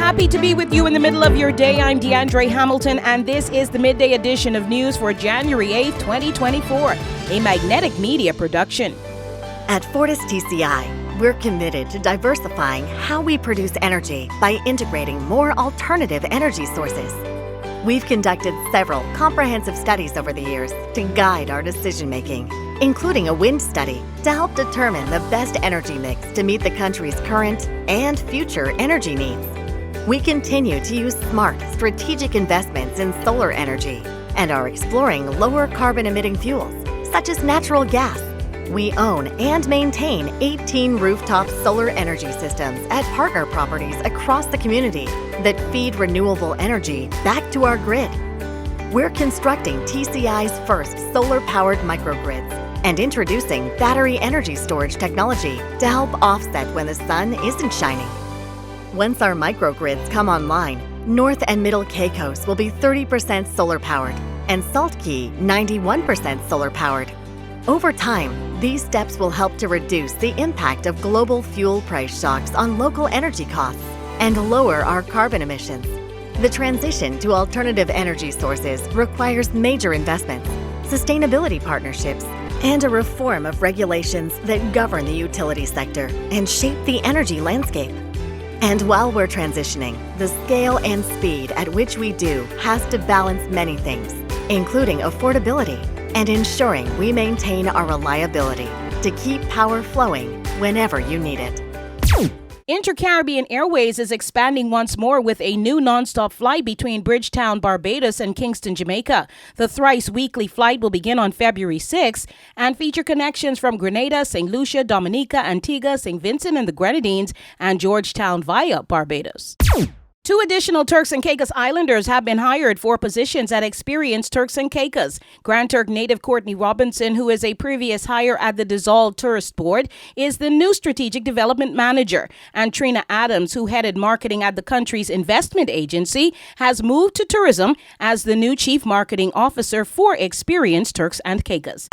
Happy to be with you in the middle of your day. I'm DeAndre Hamilton, and this is the Midday edition of news for January 8th, 2024, a Magnetic Media production. At Fortis TCI, we're committed to diversifying how we produce energy by integrating more alternative energy sources. We've conducted several comprehensive studies over the years to guide our decision-making, including a wind study to help determine the best energy mix to meet the country's current and future energy needs. We continue to use smart, strategic investments in solar energy and are exploring lower carbon-emitting fuels, such as natural gas. We own and maintain 18 rooftop solar energy systems at partner properties across the community that feed renewable energy back to our grid. We're constructing TCI's first solar-powered microgrids and introducing battery energy storage technology to help offset when the sun isn't shining. Once our microgrids come online, North and Middle Caicos will be 30% solar-powered and Salt Key 91% solar-powered. Over time, these steps will help to reduce the impact of global fuel price shocks on local energy costs and lower our carbon emissions. The transition to alternative energy sources requires major investments, sustainability partnerships, and a reform of regulations that govern the utility sector and shape the energy landscape. And while we're transitioning, the scale and speed at which we do has to balance many things, including affordability and ensuring we maintain our reliability to keep power flowing whenever you need it. Inter-Caribbean Airways is expanding once more with a new nonstop flight between Bridgetown, Barbados and Kingston, Jamaica. The thrice weekly flight will begin on February 6th and feature connections from Grenada, St. Lucia, Dominica, Antigua, St. Vincent and the Grenadines, and Georgetown via Barbados. 2 additional Turks and Caicos Islanders have been hired for positions at experienced Turks and Caicos. Grand Turk native Courtney Robinson, who is a previous hire at the dissolved Tourist Board, is the new Strategic Development Manager. And Trina Adams, who headed marketing at the country's investment agency, has moved to tourism as the new Chief Marketing Officer for experienced Turks and Caicos.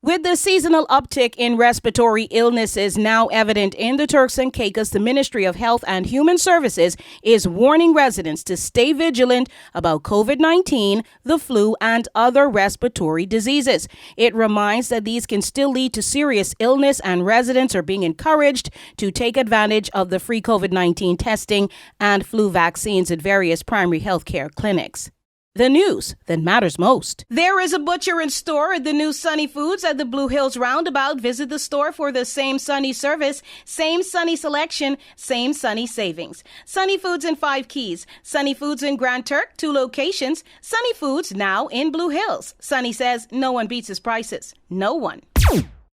With the seasonal uptick in respiratory illnesses now evident in the Turks and Caicos, the Ministry of Health and Human Services is warning residents to stay vigilant about COVID-19, the flu, and other respiratory diseases. It reminds that these can still lead to serious illness, and residents are being encouraged to take advantage of the free COVID-19 testing and flu vaccines at various primary health care clinics. The news that matters most. There is a butcher and store at the new Sunny Foods at the Blue Hills Roundabout. Visit the store for the same Sunny service, same Sunny selection, same Sunny savings. Sunny Foods in 5 Keys. Sunny Foods in Grand Turk, 2 locations. Sunny Foods now in Blue Hills. Sunny says no one beats his prices. No one.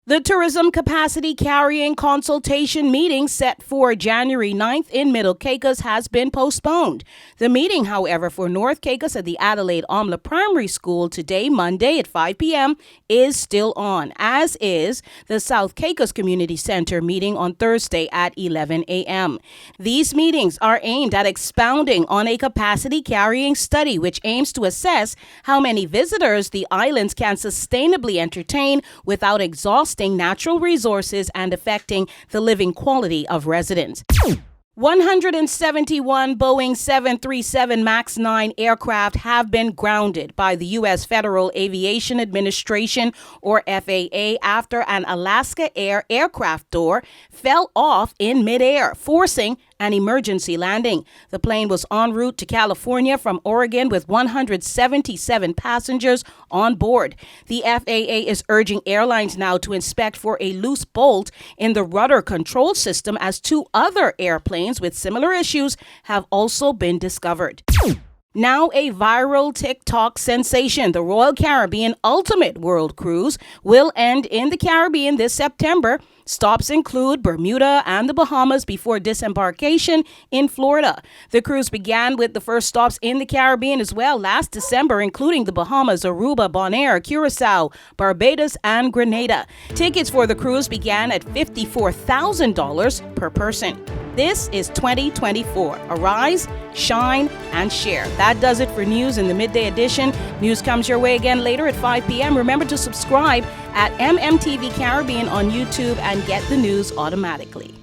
The Tourism Capacity Carrying Consultation meeting set for January 9th in Middle Caicos has been postponed. The meeting, however, for North Caicos at the Adelaide Omla Primary School today, Monday at 5 p.m., is still on, as is the South Caicos Community Center meeting on Thursday at 11 a.m. These meetings are aimed at expounding on a capacity carrying study which aims to assess how many visitors the islands can sustainably entertain without exhausting natural resources and affecting the living quality of residents. 171 Boeing 737 MAX 9 aircraft have been grounded by the U.S. Federal Aviation Administration, or FAA, after an Alaska Air aircraft door fell off in midair, forcing an emergency landing. The plane was en route to California from Oregon with 177 passengers on board. The FAA is urging airlines now to inspect for a loose bolt in the rudder control system, as 2 other airplanes with similar issues have also been discovered. Now a viral TikTok sensation, the Royal Caribbean Ultimate World Cruise will end in the Caribbean this September. Stops include Bermuda and the Bahamas before disembarkation in Florida. The cruise began with the first stops in the Caribbean as well last December, including the Bahamas, Aruba, Bonaire, Curacao, Barbados, and Grenada. Tickets for the cruise began at $54,000 per person. This is 2024. Arise, shine, and share. That does it for news in the Midday edition. News comes your way again later at 5 p.m. Remember to subscribe at MMTV Caribbean on YouTube and get the news automatically.